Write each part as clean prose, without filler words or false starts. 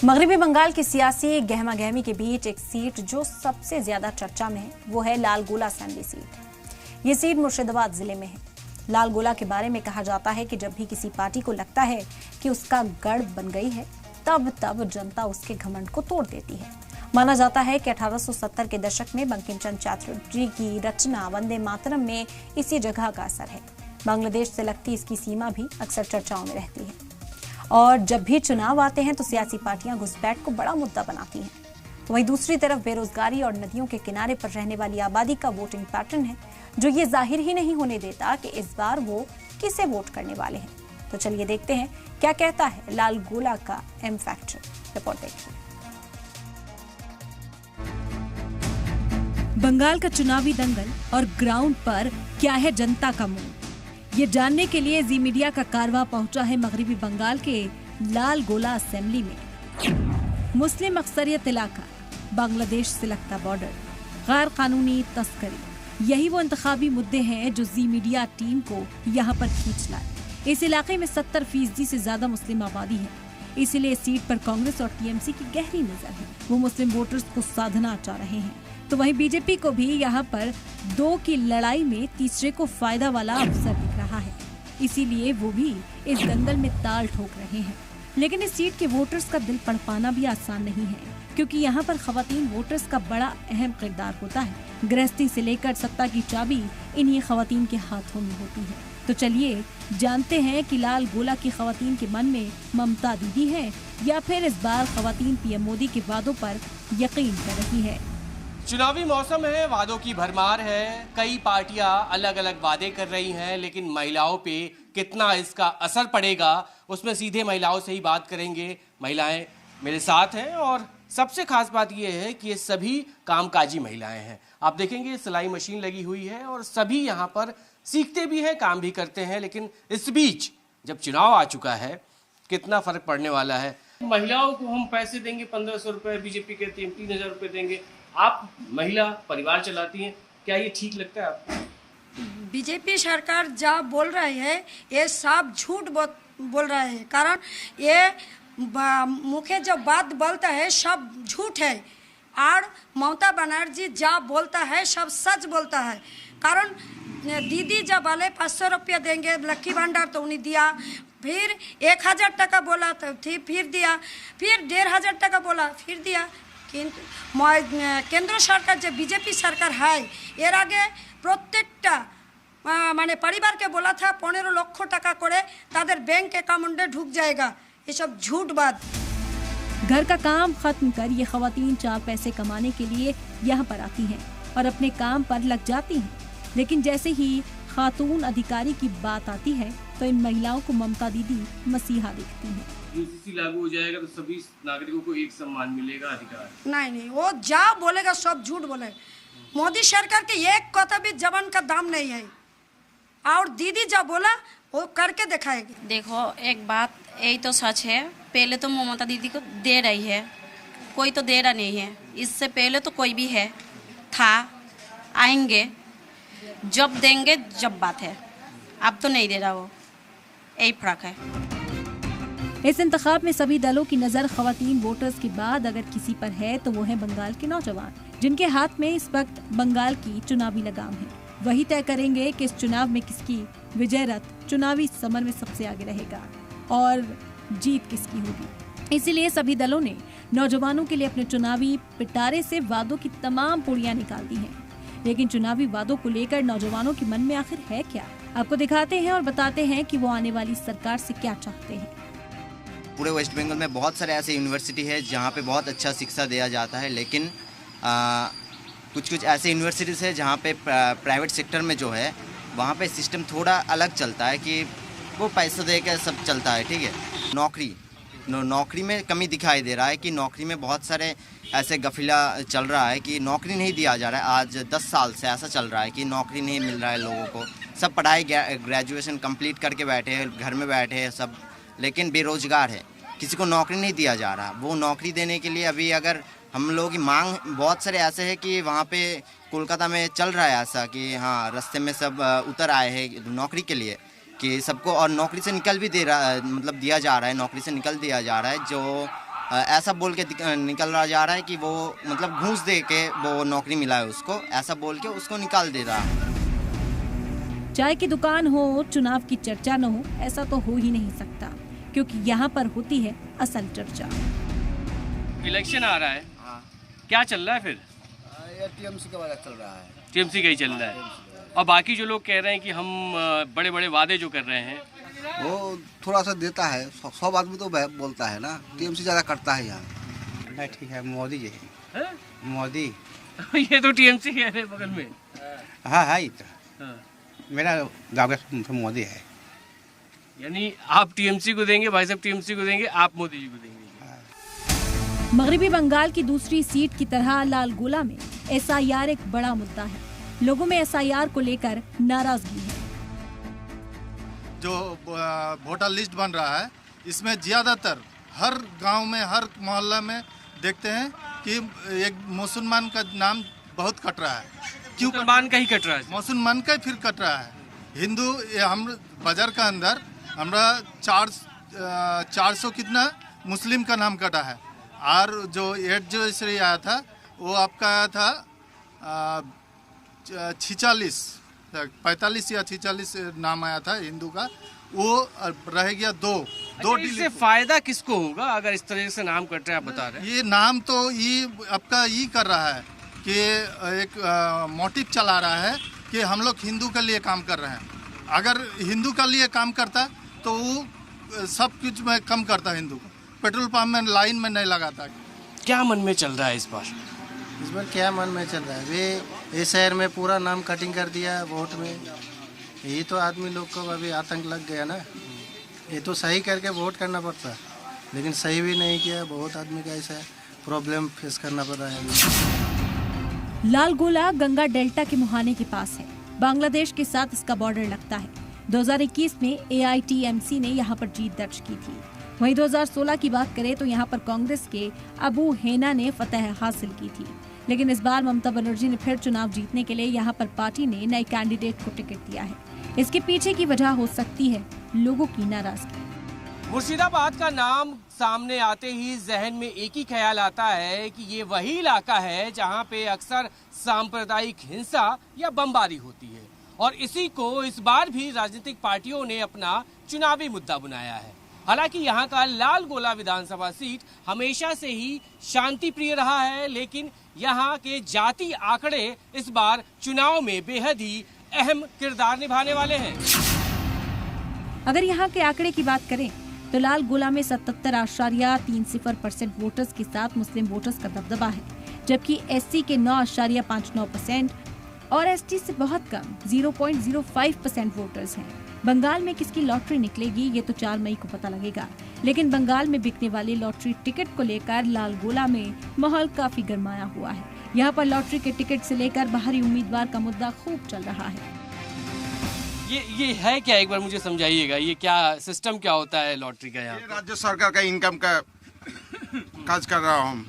मगरबी बंगाल की सियासी गहमा गहमी के बीच एक सीट जो सबसे ज्यादा चर्चा में है वो है लाल गोला असेंबली सीट। ये सीट मुर्शिदाबाद जिले में है। लाल गोला के बारे में कहा जाता है कि जब भी किसी पार्टी को लगता है कि उसका गढ़ बन गई है तब जनता उसके घमंड को तोड़ देती है। माना जाता है कि 1870 के दशक में बंकिम चंद्र चटर्जी की रचना वंदे मातरम में इसी जगह का असर है। बांग्लादेश से लगती इसकी सीमा भी अक्सर चर्चाओं में रहती है और जब भी चुनाव आते हैं तो सियासी पार्टियां घुसपैठ को बड़ा मुद्दा बनाती हैं। तो वहीं दूसरी तरफ बेरोजगारी और नदियों के किनारे पर रहने वाली आबादी का वोटिंग पैटर्न है जो ये जाहिर ही नहीं होने देता कि इस बार वो किसे वोट करने वाले हैं। तो चलिए देखते हैं क्या कहता है लाल गोला का एम फैक्टर। रिपोर्ट देखिए। बंगाल का चुनावी दंगल और ग्राउंड पर क्या है जनता का मूड, ये जानने के लिए जी मीडिया का कारवां पहुंचा है मगरबी बंगाल के लाल गोला असेंबली में। मुस्लिम अक्सरियत इलाका, बांग्लादेश से लगता बॉर्डर, गैर कानूनी तस्करी, यही वो इंतखाबी मुद्दे हैं जो जी मीडिया टीम को यहाँ पर खींच लाए। इस इलाके में 70% से ज्यादा मुस्लिम आबादी है, इसीलिए सीट पर कांग्रेस और टीएमसी की गहरी नजर है। वो मुस्लिम वोटर्स को साधना चाह रहे हैं। तो वहीं बीजेपी को भी यहाँ पर 2 की लड़ाई में तीसरे को फायदा वाला अवसर दिख रहा है, इसीलिए वो भी इस दंगल में ताल ठोक रहे हैं। लेकिन इस सीट के वोटर्स का दिल पढ़ पाना भी आसान नहीं है, क्योंकि यहाँ पर खवातीन वोटर्स का बड़ा अहम किरदार होता है। गृहस्थी से लेकर सत्ता की चाबी इन्हीं खवातीन के हाथों में होती है। तो चलिए जानते हैं कि लाल गोला की खवातीन के मन में ममता दीदी है या फिर इस बार खवातीन पीएम मोदी के वादों पर यकीन कर रही है। चुनावी मौसम है, वादों की भरमार है। कई पार्टियां अलग अलग वादे कर रही हैं, लेकिन महिलाओं पे कितना इसका असर पड़ेगा उसमें सीधे महिलाओं से ही बात करेंगे। महिलाएं मेरे साथ हैं और सबसे खास बात यह है कि ये सभी कामकाजी महिलाएं हैं। आप देखेंगे सिलाई मशीन लगी हुई है और सभी यहाँ पर सीखते भी हैं, काम भी करते हैं। लेकिन इस बीच जब चुनाव आ चुका है कितना फर्क पड़ने वाला है। महिलाओं को हम पैसे देंगे 1500 रुपए, बीजेपी कहती है 3000 रुपए देंगे। आप महिला परिवार चलाती हैं, क्या ये ठीक लगता है आपको? बीजेपी सरकार जो बोल रही है ये सब झूठ बोल रहे हैं। कारण ये मुख्य जो बात बोलता है सब झूठ है और ममता बनर्जी जो बोलता है सब सच बोलता है। कारण दीदी जब बोले 500 रुपया देंगे लक्की भंडार तो उन्हें दिया, फिर 1000 टका बोला तो फिर दिया, फिर 1500 टका बोला फिर दिया। केंद्र सरकार जो बीजेपी सरकार है एर आगे प्रत्येकटा माने परिवार के बोला था 15 लक्ष टका करे तादेर बैंक अकाउंटे ढुक जाएगा। ये सब झूठ बात। घर का काम खत्म कर ये खवातीन 4 पैसे कमाने के लिए यहाँ पर आती हैं और अपने काम पर लग जाती हैं। लेकिन जैसे ही खातून अधिकारी की बात आती है तो इन महिलाओं को ममता दीदी मसीहा दिखती हैं। यूसीसी लागू हो जाएगा तो सभी नागरिकों को एक सम्मान मिलेगा, अधिकार नहीं, वो जा बोलेगा सब झूठ बोले। मोदी सरकार के एक कथा भी जबान का दाम नहीं है और दीदी जो बोला वो करके दिखाएगी। देखो एक बात यही तो सच है, पहले तो ममता दीदी को दे रही है, कोई तो दे रहा नहीं है। इससे पहले तो कोई भी है था, आएंगे जब देंगे जब बात है, अब तो नहीं दे रहा, वो यही फर्क है। इस इंतखाब में सभी दलों की नजर खवातीन वोटर्स के बाद अगर किसी पर है तो वो है बंगाल के नौजवान, जिनके हाथ में इस वक्त बंगाल की चुनावी लगाम है। वही तय करेंगे कि इस चुनाव में किसकी विजय रथ चुनावी समर में सबसे आगे रहेगा और जीत किसकी होगी। इसीलिए सभी दलों ने नौजवानों के लिए अपने चुनावी पिटारे से वादों की तमाम पुड़ियां निकाल दी हैं। लेकिन चुनावी वादों को लेकर नौजवानों के मन में आखिर है क्या, आपको दिखाते हैं और बताते हैं कि वो आने वाली सरकार से क्या चाहते हैं। पूरे वेस्ट बंगाल में बहुत सारे ऐसे यूनिवर्सिटी है जहाँ पे बहुत अच्छा शिक्षा दिया जाता है, लेकिन कुछ ऐसे यूनिवर्सिटीज़ है जहाँ पे प्राइवेट सेक्टर में जो है वहाँ पे सिस्टम थोड़ा अलग चलता है कि वो पैसा दे के सब चलता है। ठीक है, नौकरी में कमी दिखाई दे रहा है कि नौकरी में बहुत सारे ऐसे गफिला चल रहा है कि नौकरी नहीं दिया जा रहा है। आज 10 साल से ऐसा चल रहा है कि नौकरी नहीं मिल रहा है लोगों को। सब पढ़ाई ग्रेजुएशन कंप्लीट करके बैठे हैं, घर में बैठे हैं सब, लेकिन बेरोजगार है, किसी को नौकरी नहीं दिया जा रहा। वो नौकरी देने के लिए अभी अगर हम लोगों की मांग बहुत सारे ऐसे है कि वहाँ पे कोलकाता में चल रहा है ऐसा कि हाँ रास्ते में सब उतर आए हैं नौकरी के लिए कि सबको, और नौकरी से निकल भी दे रहा मतलब दिया जा रहा है, नौकरी से निकल दिया जा रहा है। जो ऐसा बोल के निकल रहा जा रहा है कि वो मतलब घूस दे के वो नौकरी मिला है उसको, ऐसा बोल के उसको निकाल दे रहा है। चाय की दुकान हो, चुनाव की चर्चा न हो, ऐसा तो हो ही नहीं सकता, क्योंकि यहाँ पर होती है असल चर्चा। इलेक्शन आ रहा है, क्या चल रहा है फिर? ये टीएमसी का वाला चल रहा है। टीएमसी का ही चल रहा है। और बाकी जो लोग कह रहे हैं कि हम बड़े बड़े वादे जो कर रहे हैं, वो थोड़ा सा देता है, सब आदमी तो बोलता है ना, टीएमसी ज़्यादा करता है यहाँ। नहीं ठीक है, मोदी जी है? मोदी ये तो टीएमसी कह रहे हैं बगल में। हाँ है, हाँ। मेरा गाँव का मोदी है। यानी आप टीएमसी को देंगे, भाई साहब टीएमसी को देंगे, आप मोदी जी को देंगे। मगरबी बंगाल की दूसरी सीट की तरह लालगोला में एसआईआर एक बड़ा मुद्दा है। लोगों में एसआईआर को लेकर नाराजगी है। जो वोटर लिस्ट बन रहा है, इसमें ज्यादातर हर गांव में, हर मोहल्ला में देखते हैं कि एक मुसलमान का नाम बहुत कट रहा है। क्यों मुसलमान का ही कट रहा है? मुसलमान का फिर कट रहा है। हिंदू हम बाजार का अंदर हमरा 400 कितना मुस्लिम का नाम कटा है, और जो 8 जो इसलिए आया था वो आपका आया था 45 या 46 नाम आया था हिंदू का, वो रह गया दो। इससे फायदा किसको होगा अगर इस तरह से नाम कट रहे हैं? आप बता रहे हैं ये नाम तो ये आपका ये कर रहा है कि एक मोटिव चला रहा है कि हम लोग हिंदू के लिए काम कर रहे हैं। अगर हिंदू के लिए काम करता तो वो सब कुछ में कम करता हिंदू को, पेट्रोल पंप में लाइन में नहीं लगाता। क्या मन में चल रहा है इस बार? इस बार क्या मन में चल रहा है? वे इस शहर में पूरा नाम कटिंग कर दिया वोट में, यही तो आदमी लोग को अभी आतंक लग गया ना। ये तो सही करके वोट करना पड़ता है, लेकिन सही भी नहीं किया। बहुत आदमी का ऐसा प्रॉब्लम फेस करना पड़ रहा है। लालगोला गंगा डेल्टा के मुहाने के पास है। बांग्लादेश के साथ इसका बॉर्डर लगता है। 2021 में AITMC ने यहाँ पर जीत दर्ज की थी। वहीं 2016 की बात करें तो यहाँ पर कांग्रेस के अबू हेना ने फतह हासिल की थी। लेकिन इस बार ममता बनर्जी ने फिर चुनाव जीतने के लिए यहाँ पर पार्टी ने नए कैंडिडेट को टिकट दिया है। इसके पीछे की वजह हो सकती है लोगों की नाराजगी। मुर्शिदाबाद का नाम सामने आते ही जहन में एक ही ख्याल आता है कि ये वही इलाका है जहाँ पे अक्सर सांप्रदायिक हिंसा या बमबारी होती है, और इसी को इस बार भी राजनीतिक पार्टियों ने अपना चुनावी मुद्दा बनाया है। हालांकि यहाँ का लालगोला विधानसभा सीट हमेशा से ही शांति प्रिय रहा है, लेकिन यहाँ के जाति आंकड़े इस बार चुनाव में बेहद ही अहम किरदार निभाने वाले हैं। अगर यहाँ के आंकड़े की बात करें तो लालगोला में 77.30% वोटर्स के साथ मुस्लिम वोटर्स का दबदबा है, जबकि SC के 9.59% और ST से बहुत कम 0.05% वोटर्स हैं। बंगाल में किसकी लॉटरी निकलेगी ये तो 4 मई को पता लगेगा, लेकिन बंगाल में बिकने वाली लॉटरी टिकट को लेकर लालगोला में माहौल काफी गरमाया हुआ है। यहाँ पर लॉटरी के टिकट से लेकर बाहरी उम्मीदवार का मुद्दा खूब चल रहा है। ये है क्या, एक बार मुझे समझाइएगा, ये क्या सिस्टम क्या होता है लॉटरी का? यहाँ राज्य सरकार का इनकम का काज कर रहा हूँ।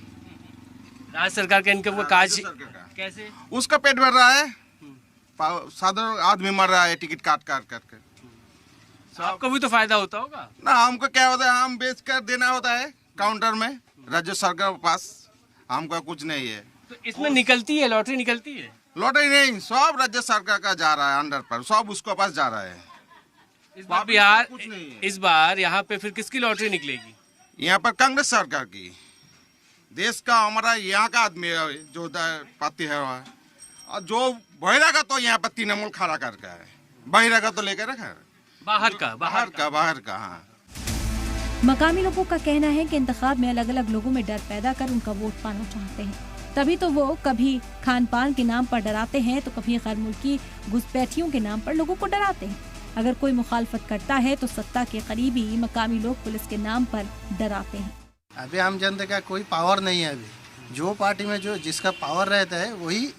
राज्य सरकार का इनकम का काज कैसे? उसका पेट भर रहा है, साधारण आदमी मर रहा है टिकट काट करके। आपको भी तो फायदा होता होगा ना। हमको क्या होता है, हम बेच कर देना होता है काउंटर में, राज्य सरकार के पास हमका कुछ नहीं है। तो इसमें निकलती है लॉटरी, निकलती है? लॉटरी नहीं, सब राज्य सरकार का जा रहा है अंडर पर, सब उसके पास जा रहा है। इस बार बिहार कुछ नहीं है। इस बार यहाँ पे फिर किसकी लॉटरी निकलेगी? यहाँ पर कांग्रेस सरकार की। देश का हमारा यहाँ का आदमी जो पार्टी है, और जो बहिरा तो यहाँ पर तृणमूल खड़ा करके है, बहिरा तो लेकर रखा है। बाहर का हाँ। मकामी लोगों का कहना है कि इंतखाब में अलग अलग लोगों में डर पैदा कर उनका वोट पाना चाहते हैं, तभी तो वो कभी खान पान के नाम पर डराते हैं तो कभी गैर मुल्की घुसपैठियों के नाम पर लोगों को डराते हैं। अगर कोई मुखालफत करता है तो सत्ता के करीबी मकामी लोग पुलिस के नाम पर डराते हैं। अभी आम जनता का कोई पावर नहीं है। अभी जो पार्टी में जो जिसका पावर रहता है वही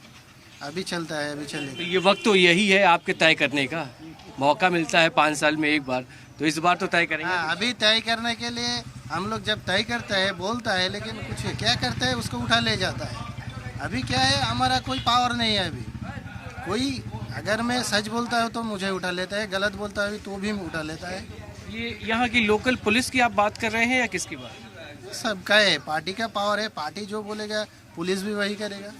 अभी चलता है, अभी चलेगा। ये वक्त तो यही है आपके तय करने का, मौका मिलता है 5 साल में एक बार, तो इस बार तो तय करेंगे। अभी तय करने के लिए हम लोग जब तय करता है बोलता है, लेकिन कुछ क्या करता है उसको उठा ले जाता है। अभी क्या है, हमारा कोई पावर नहीं है। अभी कोई अगर मैं सच बोलता हूँ तो मुझे उठा लेता है, गलत बोलता है तो भी उठा लेता है। ये यहाँ की लोकल पुलिस की आप बात कर रहे हैं या किसकी बात? सबका है, पार्टी का पावर है, पार्टी जो बोलेगा पुलिस भी वही करेगा।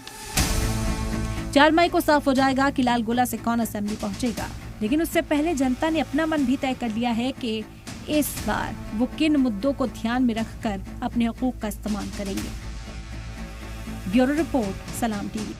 4 मई को साफ हो जाएगा कि लाल गोला से कौन असेंबली पहुंचेगा, लेकिन उससे पहले जनता ने अपना मन भी तय कर लिया है कि इस बार वो किन मुद्दों को ध्यान में रखकर अपने हकूक का इस्तेमाल करेंगे। ब्यूरो रिपोर्ट, सलाम टीवी।